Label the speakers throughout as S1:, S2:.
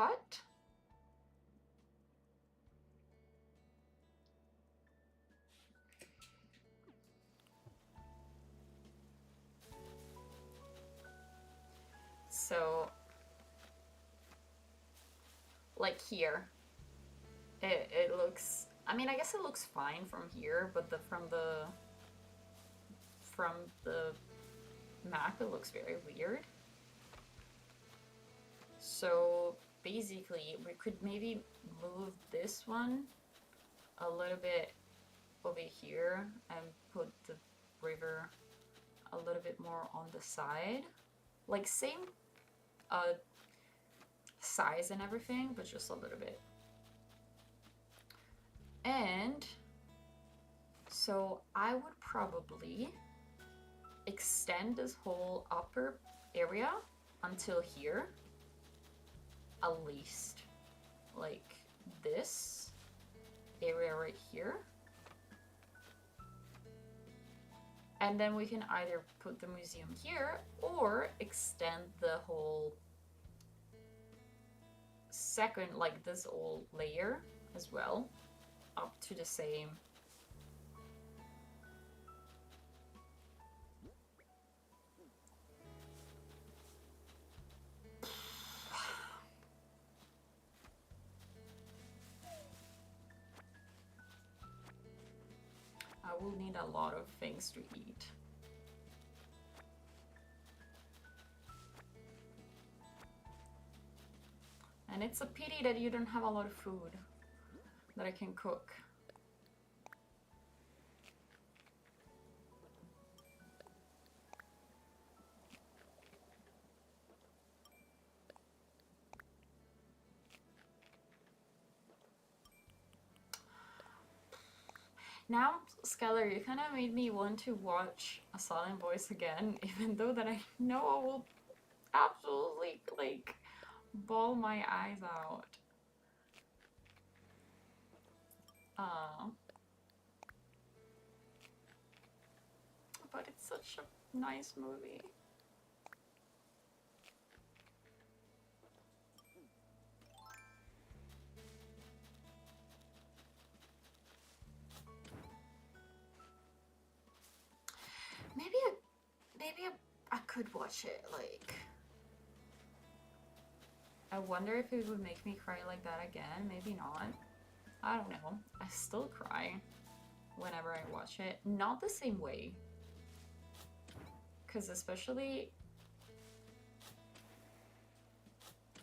S1: cut. So, like here, it looks, I mean, I guess it looks fine from here, but from the map it looks very weird. So basically we could maybe move this one a little bit over here and put the river a little bit more on the side, like same size and everything, but just a little bit. And so I would probably extend this whole upper area until here, at least, like this area right here. And then we can either put the museum here or extend the whole second, like this whole layer as well, up to the same. I will need a lot of things to eat. And it's a pity that you don't have a lot of food that I can cook. Now, Skylar, you kind of made me want to watch A Silent Voice again, even though that I know I will absolutely, like, bawl my eyes out. But it's such a nice movie. Maybe I could watch it, like... I wonder if it would make me cry like that again. Maybe not. I don't know. I still cry whenever I watch it. Not the same way. Because especially...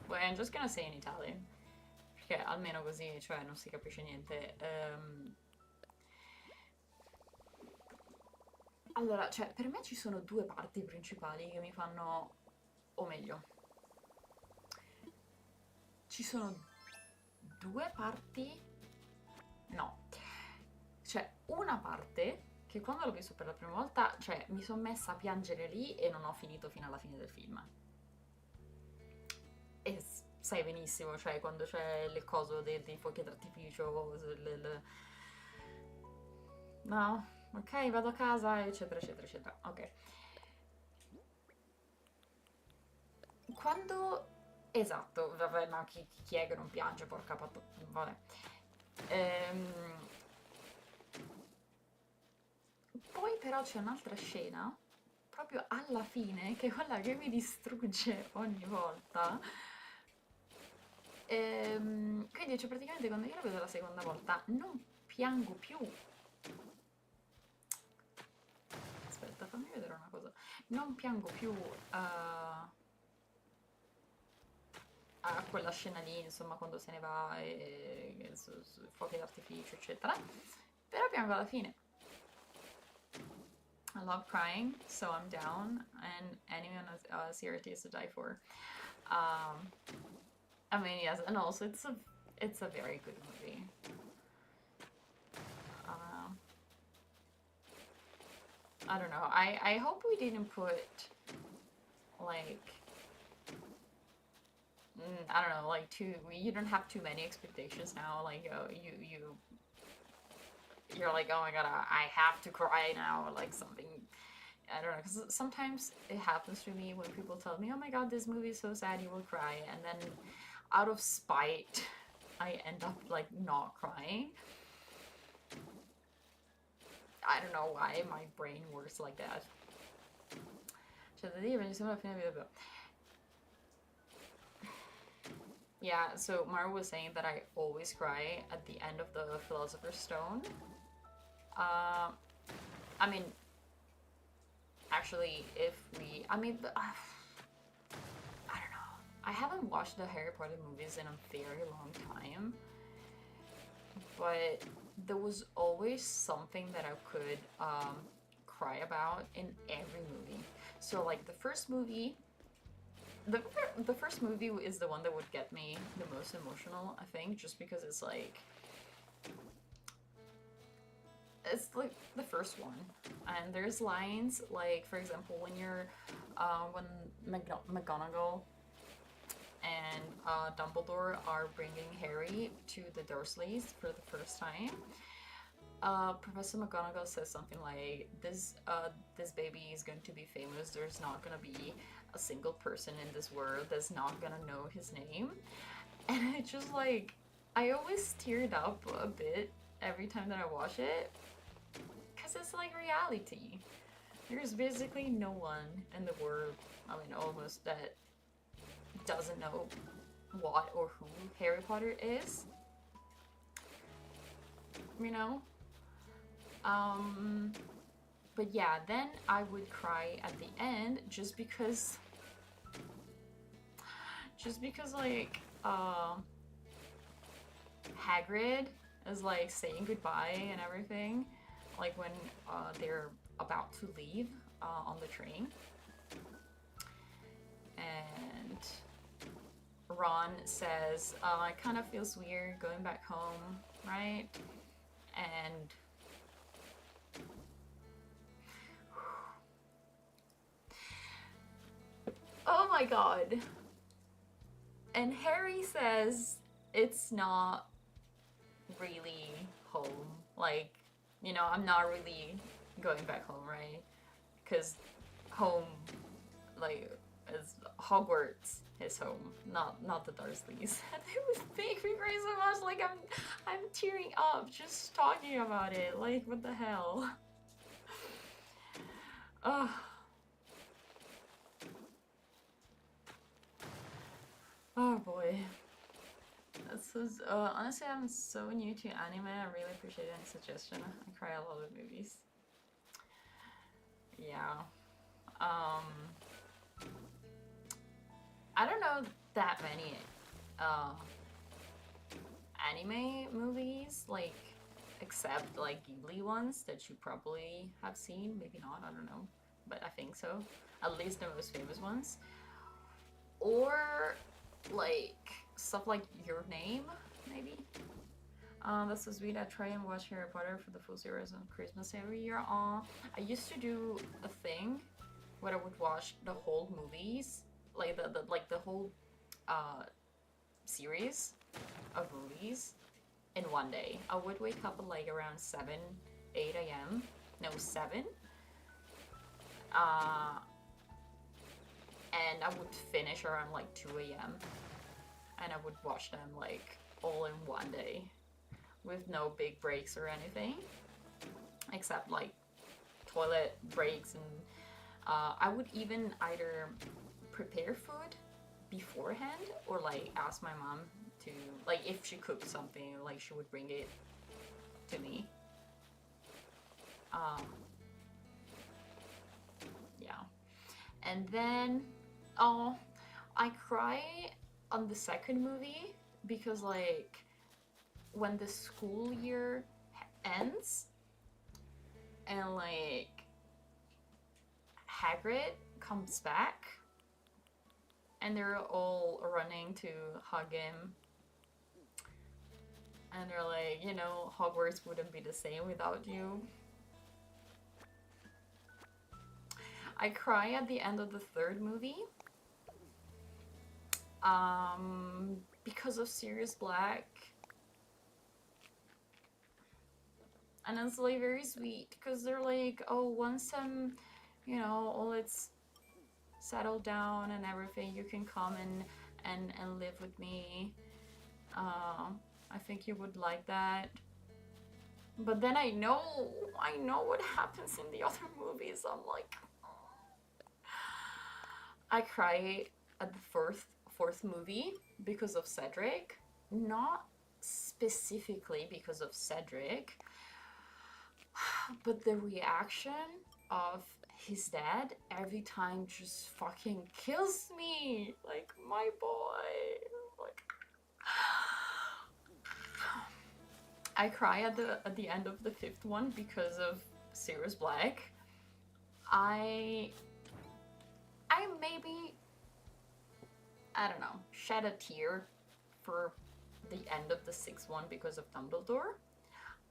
S1: Well, I'm just gonna say in Italian. Perché almeno così, cioè, non si capisce niente. Allora, cioè, per me ci sono due parti principali che mi fanno... O meglio, ci sono due parti... No. C'è una parte che quando l'ho visto per la prima volta, cioè, mi sono messa a piangere lì e non ho finito fino alla fine del film. E sai benissimo, cioè, quando c'è il coso dei fuochi d'artificio, no, ok, vado a casa, eccetera, eccetera, eccetera. Ok. Quando... Esatto, vabbè, ma chi è che non piange, porca vabbè. Poi però c'è un'altra scena, proprio alla fine, che è quella che mi distrugge ogni volta. Quindi cioè, praticamente quando io la vedo la seconda volta non piango più. Aspetta, fammi vedere una cosa. Non piango più a quella scena lì, insomma, quando se ne va e su fuochi d'artificio, eccetera. Però piango alla fine. I love crying, so I'm down, and anyone series to die for. I mean, yes, and also it's a very good movie. I don't know. I hope we didn't put like I don't know, like you don't have too many expectations now. Like you're like, oh my god, I have to cry now, or like something. I don't know, because sometimes it happens to me when people tell me, oh my god, this movie is so sad, you will cry, and then out of spite, I end up like not crying. I don't know why my brain works like that. Yeah, so Mara was saying that I always cry at the end of the Philosopher's Stone. I mean, actually, if we, I mean, I don't know. I haven't watched the Harry Potter movies in a very long time, but there was always something that I could cry about in every movie. So like the first movie, the first movie is the one that would get me the most emotional, I think, just because it's like the first one, and there's lines like, for example, when you're when McGonagall and Dumbledore are bringing Harry to the Dursleys for the first time. Professor McGonagall says something like, "This baby is going to be famous. There's not gonna be a single person in this world that's not gonna know his name." And it's just like, I always teared up a bit every time that I watch it, because it's like reality. There's basically no one in the world, I mean, almost, that doesn't know what or who Harry Potter is. You know? But yeah, then I would cry at the end just because like Hagrid is like saying goodbye and everything, like when they're about to leave on the train, and Ron says, "It kind of feels weird going back home, right?" And oh my god. And Harry says it's not really home. Like, you know, I'm not really going back home, right? Because home, like, is Hogwarts, his home, not the Dursleys. And it was making me cry so much. Like, I'm tearing up just talking about it. Like, what the hell? Ugh. Oh boy. This is, honestly, I'm so new to anime. I really appreciate any suggestion. I cry a lot of movies. Yeah. I don't know that many anime movies, like, except like Ghibli ones that you probably have seen. Maybe not, I don't know. But I think so. At least the most famous ones. Or like stuff like Your Name, maybe. That's so sweet. I try and watch Harry Potter for the full series on Christmas every year. I used to do a thing where I would watch the whole movies, like the whole series of movies in one day. I would wake up at like around 7, 8 a.m. No, 7. And I would finish around like 2 a.m. and I would watch them like all in one day with no big breaks or anything, except like toilet breaks. And I would even either prepare food beforehand or like ask my mom to, like, if she cooked something, like she would bring it to me. Yeah. And then I cry on the second movie because, like, when the school year ends and like Hagrid comes back and they're all running to hug him, and they're like, you know, Hogwarts wouldn't be the same without you. I cry at the end of the third movie because of Sirius Black. And it's like very sweet because they're like, oh, once you know, all it's settled down and everything, you can come and and live with me. I think you would like that. But then I know what happens in the other movies. I'm like, I cry at the fourth movie because of Cedric. Not specifically because of Cedric, but the reaction of his dad every time just fucking kills me. Like, my boy. Like, I cry at the end of the fifth one because of Sirius Black. I maybe, I don't know, shed a tear for the end of the sixth one because of Dumbledore.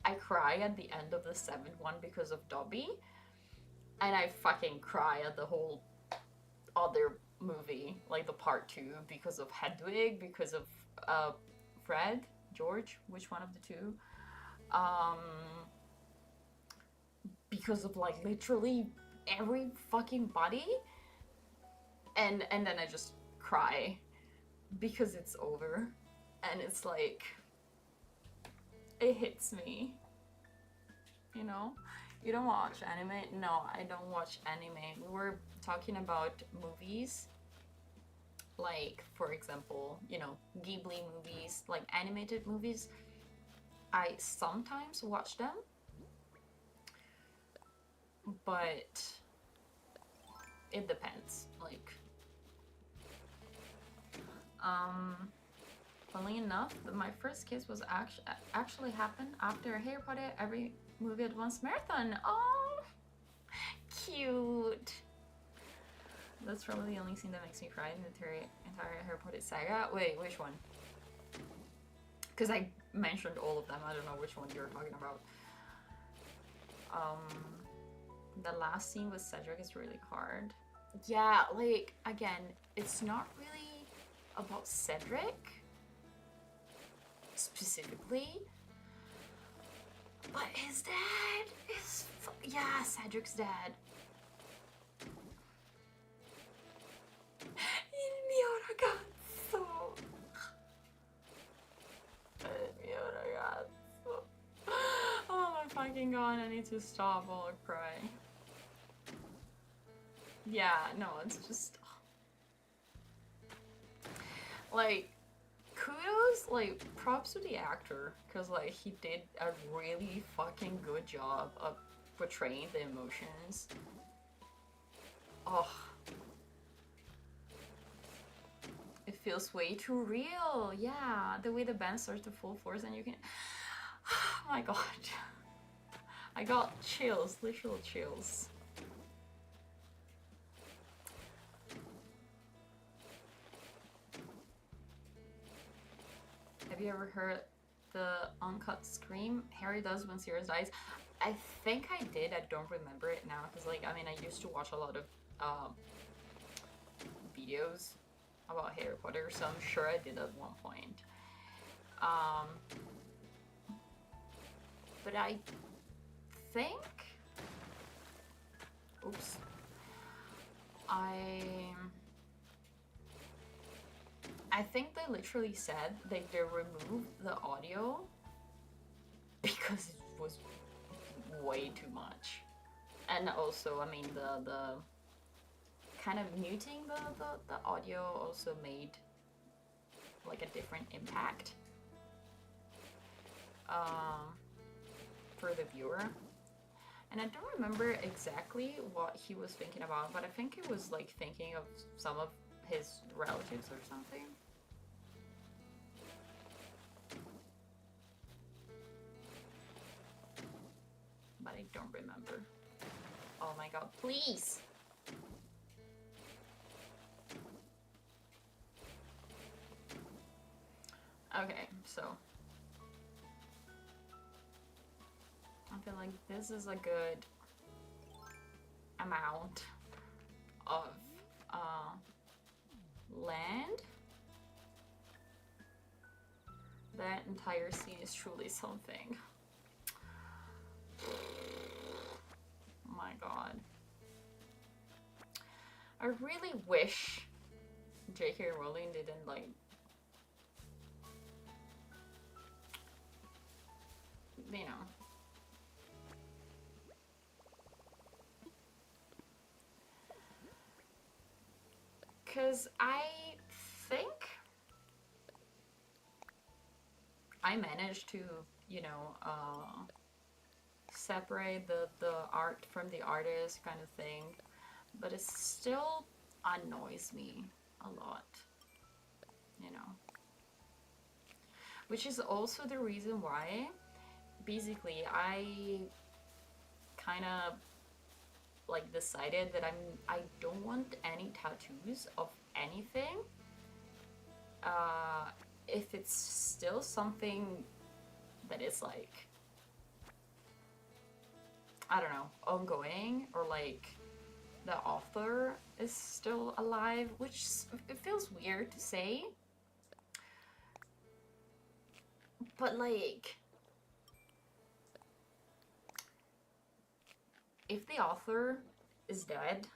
S1: I cry at the end of the seventh one because of Dobby. And I fucking cry at the whole other movie, like the part 2, because of Hedwig, because of Fred, George, which one of the two? Because of like literally every fucking body. And then I just cry because it's over. And it's like, it hits me. You know? You don't watch anime? No, I don't watch anime. We were talking about movies. Like, for example, you know, Ghibli movies, like animated movies. I sometimes watch them. But it depends. Like, funnily enough, my first kiss was actually happened after Harry Potter every movie at once marathon. Oh, cute. That's probably the only scene that makes me cry in the entire Harry Potter saga. Wait, which one? Because I mentioned all of them. I don't know which one you're talking about. The last scene with Cedric is really hard. Yeah, like, again, it's not really about Cedric specifically, but his dad is, yeah, Cedric's dad. Il mio ragazzo. Il mio ragazzo. Oh my fucking god, I need to stop while I cry. Yeah, no, it's just, like, kudos, like, props to the actor, because, like, he did a really fucking good job of portraying the emotions. Oh. It feels way too real. Yeah, the way the band starts to full force and you can... Oh my god. I got chills, literal chills. Have you ever heard the uncut scream Harry does when Sirius dies? I think I did. I don't remember it now because, like, I mean, I used to watch a lot of videos about Harry Potter, so I'm sure I did at one point. But I think... Oops. I think they literally said they removed the audio because it was way too much. And also, I mean, the kind of muting the audio also made like a different impact for the viewer. And I don't remember exactly what he was thinking about, but I think he was like thinking of some of his relatives or something. But I don't remember. Oh my god, please! Okay, so I feel like this is a good amount of land. That entire scene is truly something. Oh my god. I really wish J.K. Rowling didn't like, you know. Because I think I managed to, you know, separate the art from the artist kind of thing, but it still annoys me a lot, you know. Which is also the reason why, basically, I kind of like decided that I don't want any tattoos of anything if it's still something that is like, I don't know, ongoing, or like the author is still alive, which it feels weird to say, but like, if the author is dead,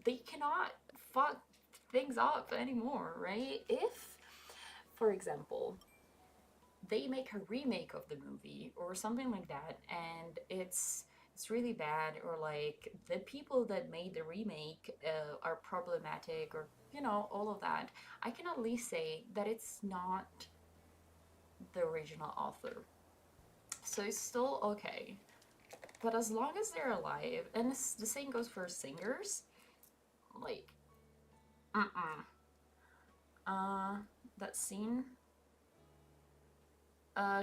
S1: they cannot fuck things up anymore, right? If, for example, they make a remake of the movie or something like that, and it's really bad, or like the people that made the remake are problematic, or you know, all of that, I can at least say that it's not the original author, so it's still okay. But as long as they're alive, and the same goes for singers, like, that scene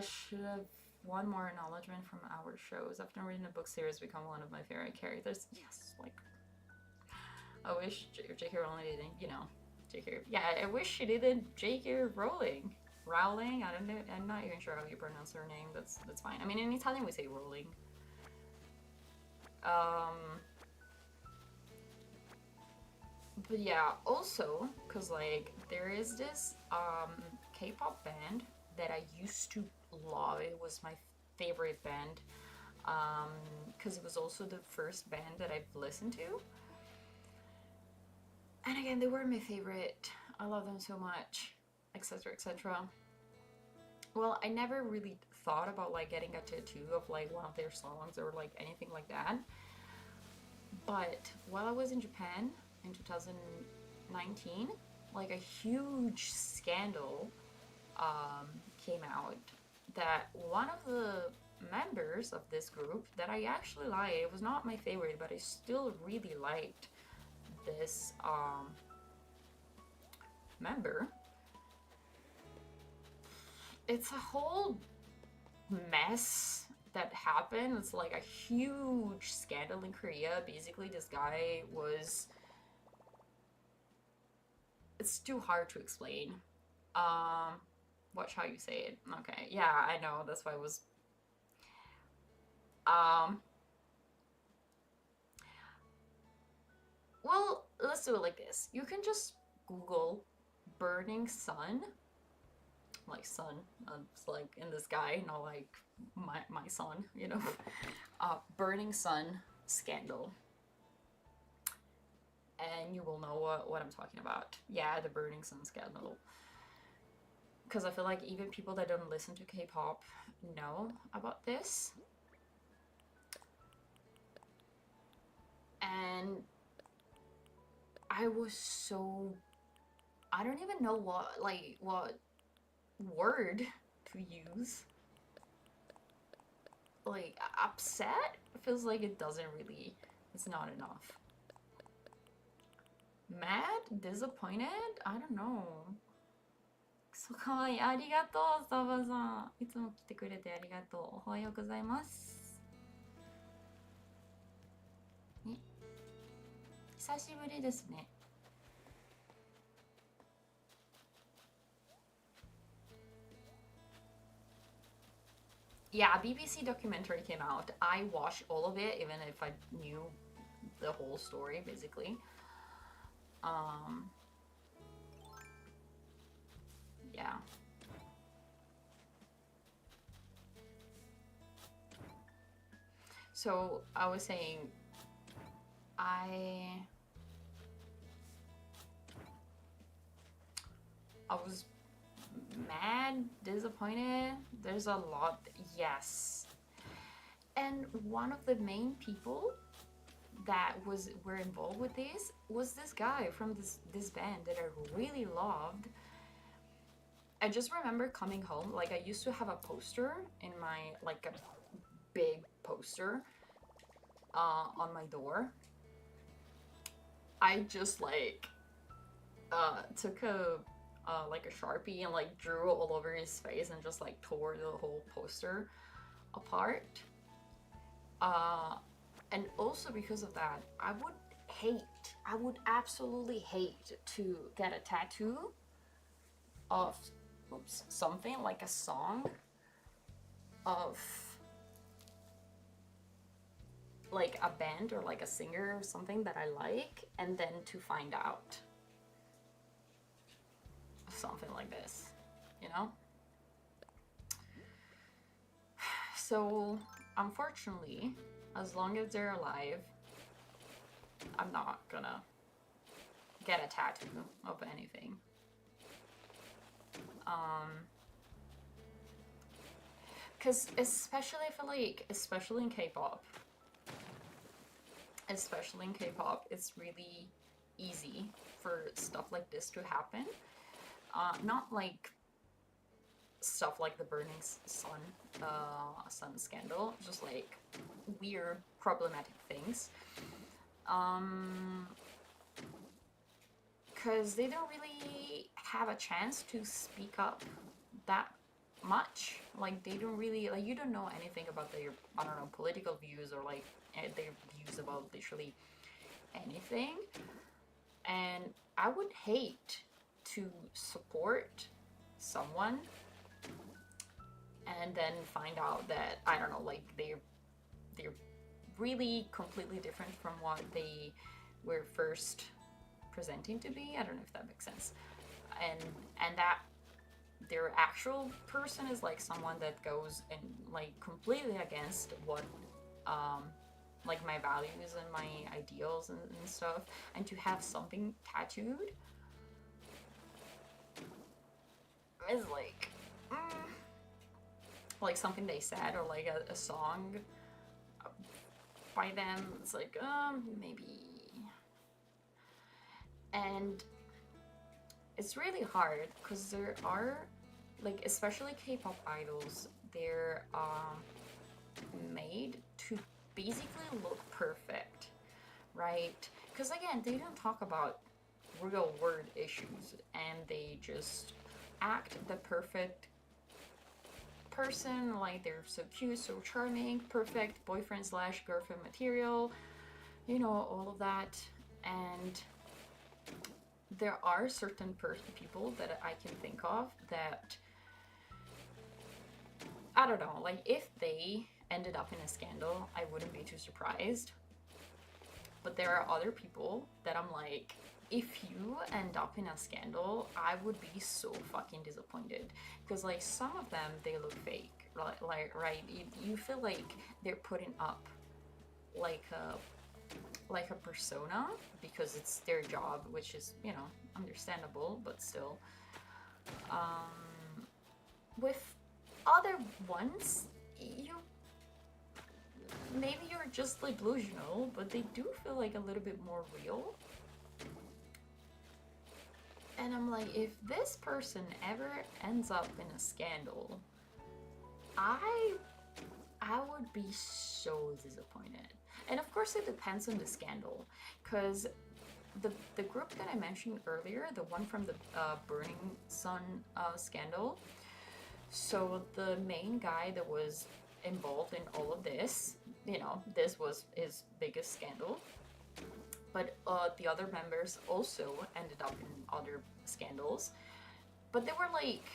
S1: should have won more acknowledgement from our shows. After reading a book series, become one of my favorite characters. Yes, like, I wish J.K. Rowling didn't, you know, J.K. Yeah, I wish she didn't J.K. Rowling. Rowling? I don't know. I'm not even sure how you pronounce her name. That's fine. I mean, in Italian we say Rowling. But yeah, also, because like there is this K-pop band that I used to love. It was my favorite band, because it was also the first band that I've listened to. And again, they were my favorite. I love them so much, etc., etc. Well, I never really thought about like getting a tattoo of like one of their songs or like anything like that. But while I was in Japan in 2019, like a huge scandal came out that one of the members of this group that I actually liked, it was not my favorite, but I still really liked this member. It's a whole mess that happened. It's like a huge scandal in Korea. Basically, this guy was... It's too hard to explain. Watch how you say it. Okay, yeah, I know. That's why it was... Well, let's do it like this. You can just Google burning sun, like sun, it's like in the sky, not like my sun, you know. Burning sun scandal, and you will know what I'm talking about. Yeah, the burning sun scandal. Because I feel like even people that don't listen to K-pop know about this. And I was so... I don't even know what word to use. Like, upset feels like it doesn't really... It's not enough. Mad? Disappointed? I don't know. クソかわいい。ありがとう、スタバさん。いつも来てくれてありがとう。おはようございます。ね。久しぶりですね。Yeah, BBC documentary came out. I watched all of it, even if I knew the whole story, basically. Yeah. So I was saying, I I was mad, disappointed. There's a lot, yes. And one of the main people that were involved with this was this guy from this band that I really loved. I just remember coming home, like I used to have a poster in my, like a big poster on my door. I just like took a like a Sharpie and like drew all over his face and just like tore the whole poster apart. And also because of that, I would absolutely hate to get a tattoo of something like a song of like a band or like a singer or something that I like, and then to find out something like this, you know? So unfortunately, as long as they're alive, I'm not gonna get a tattoo of anything. Because especially I feel like, especially in K-pop, it's really easy for stuff like this to happen. Not like stuff like the burning sun scandal, just like weird problematic things. Because they don't really have a chance to speak up that much. Like they don't really, like, you don't know anything about their, I don't know, political views or like their views about literally anything. And I would hate to support someone and then find out that, I don't know, like they're really completely different from what they were first presenting to be. I don't know if that makes sense. And that their actual person is like someone that goes and like completely against what like my values and my ideals and stuff, and to have something tattooed is like something they said, or like a song by them. It's like maybe. And it's really hard because there are, like, especially K-pop idols, they're made to basically look perfect, right? Because again, they don't talk about real world issues, and they just act the perfect person, like they're so cute, so charming, perfect boyfriend slash girlfriend material, you know, all of that. And there are certain people that I can think of that, I don't know, like if they ended up in a scandal, I wouldn't be too surprised. But there are other people that I'm like, if you end up in a scandal, I would be so fucking disappointed. Because like some of them, they look fake, like right? You feel like they're putting up like a persona because it's their job, which is, you know, understandable, but still. With other ones, maybe you're just like delusional, but they do feel like a little bit more real. And I'm like, if this person ever ends up in a scandal, I would be so disappointed. And of course it depends on the scandal, because the group that I mentioned earlier, the one from the Burning Sun scandal, so the main guy that was involved in all of this, you know, this was his biggest scandal. But the other members also ended up in other scandals. But they were like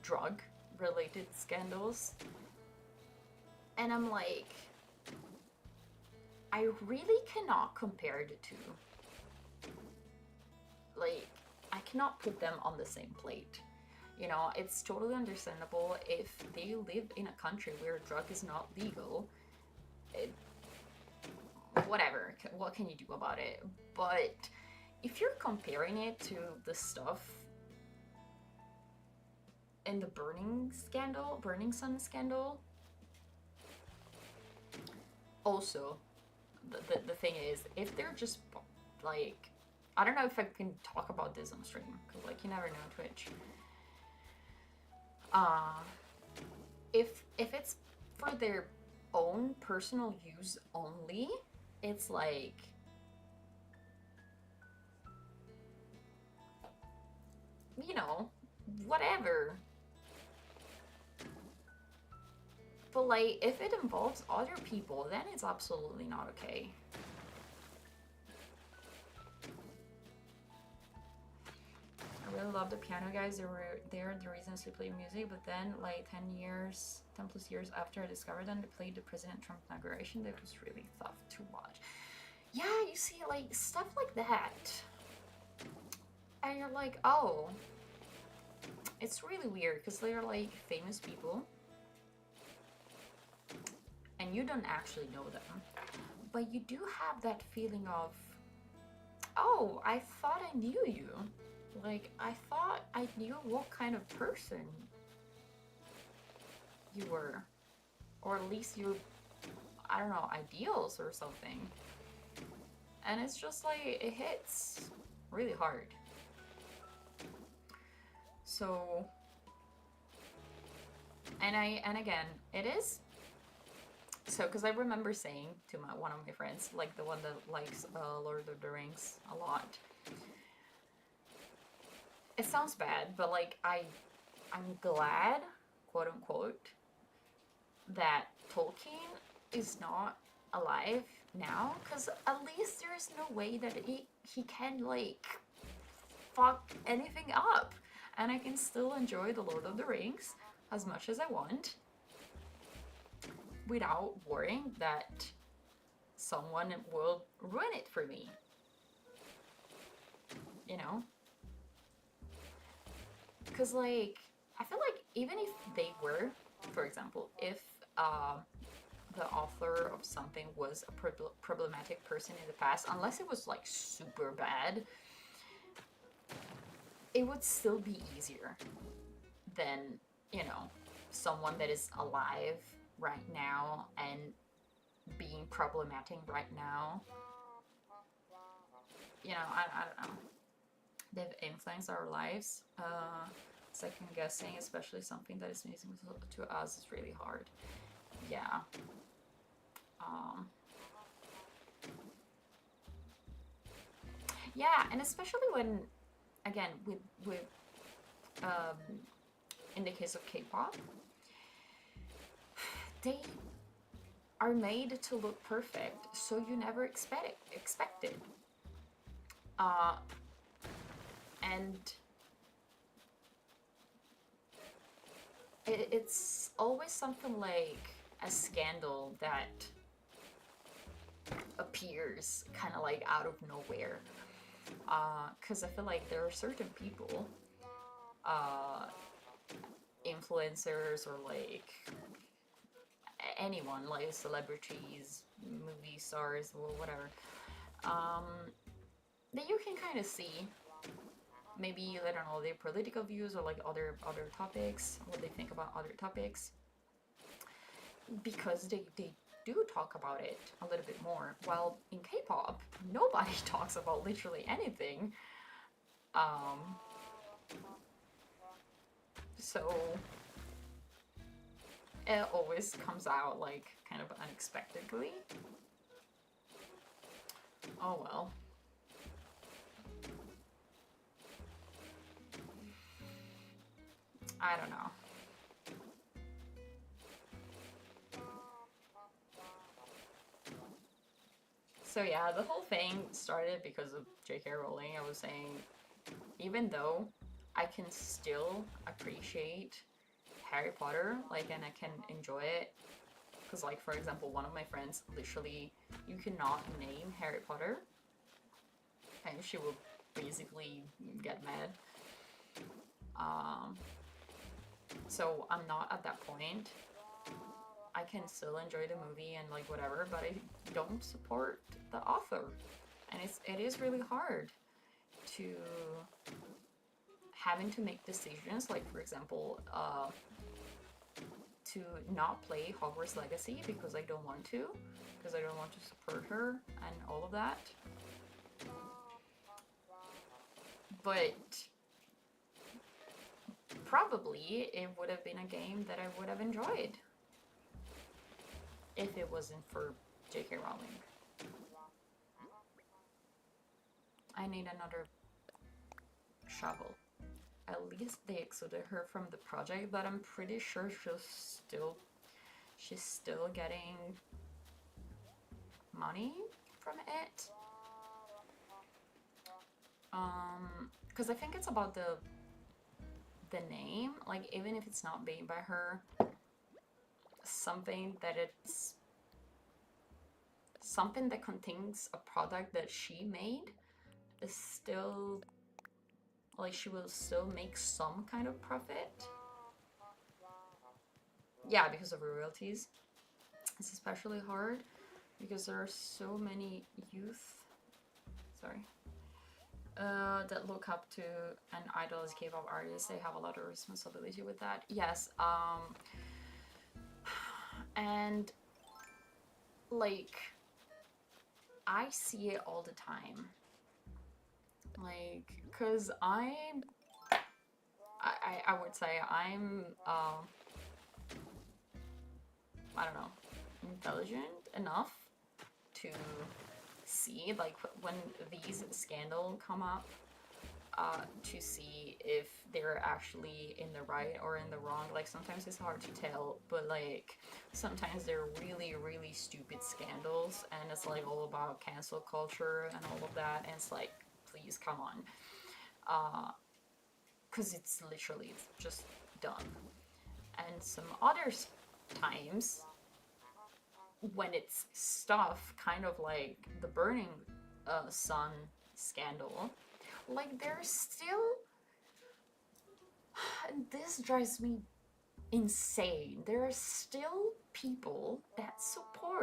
S1: drug-related scandals. And I'm like, I really cannot compare the two. Like, I cannot put them on the same plate. You know, it's totally understandable if they live in a country where drug is not legal. Whatever, what can you do about it? But if you're comparing it to the stuff in the Burning Sun scandal, also, the thing is, if they're just like, I don't know if I can talk about this on stream, because like you never know Twitch. If it's for their own personal use only, it's like, you know, whatever. But like, if it involves other people, then it's absolutely not okay. I really love the piano guys. They're the reasons to play music, but then like 10 plus years after I discovered them, they played the President Trump inauguration. That was really tough to watch. Yeah, you see like stuff like that. And you're like, oh, it's really weird because they're like famous people and you don't actually know them, but you do have that feeling of, oh, I thought I knew you. Like, I thought I knew what kind of person you were, or at least your, I don't know, ideals or something. And it's just like, it hits really hard. So, and again, it is, so, because I remember saying to one of my friends, like the one that likes Lord of the Rings a lot, it sounds bad, but like I'm glad, quote unquote, that Tolkien is not alive now, because at least there's no way that he can like fuck anything up, and I can still enjoy the Lord of the Rings as much as I want without worrying that someone will ruin it for me, you know? Because like, I feel like even if they were, for example, if the author of something was a problematic person in the past, unless it was like super bad, it would still be easier than, you know, someone that is alive right now and being problematic right now. You know, I don't know. They've influenced our lives. Second guessing, especially something that is missing to us, is really hard. Yeah. Yeah, and especially when, again, with in the case of K-pop, they are made to look perfect, so you never expect it. And it's always something like a scandal that appears kind of like out of nowhere. Because I feel like there are certain people, influencers or like anyone, like celebrities, movie stars, or whatever, that you can kind of see maybe, I don't know, their political views or like other topics, what they think about other topics, because they do talk about it a little bit more. While in K-pop, nobody talks about literally anything. So it always comes out like kind of unexpectedly. Oh well. I don't know. So yeah, the whole thing started because of J.K. Rowling. I was saying, even though I can still appreciate Harry Potter, like, and I can enjoy it, because like, for example, one of my friends, literally, you cannot name Harry Potter, and she will basically get mad. So I'm not at that point. I can still enjoy the movie and like whatever, but I don't support the author, and it is really hard. to having to make decisions, like for example, to not play Hogwarts Legacy because I don't want to, because I don't want to support her and all of that. But probably it would have been a game that I would have enjoyed if it wasn't for J.K. Rowling. I need another shovel. At least they excluded her from the project, but I'm pretty sure she's still getting money from it. Because I think it's about the name, like even if it's not made by her, something that contains a product that she made is still, like, she will still make some kind of profit. Yeah, because of royalties. It's especially hard because there are so many youth, that look up to and idolize K-pop artists. They have a lot of responsibility with that. Yes, and like I see it all the time. Like, cause I would say I'm I don't know, intelligent enough to see, like, when these scandals come up, to see if they're actually in the right or in the wrong. Like, sometimes it's hard to tell, but like sometimes they're really, really stupid scandals, and it's like all about cancel culture and all of that, and it's like, please come on, because it's literally just dumb. And some other times when it's stuff kind of like the Burning Sun scandal, like there's still, this drives me insane, there are still people that support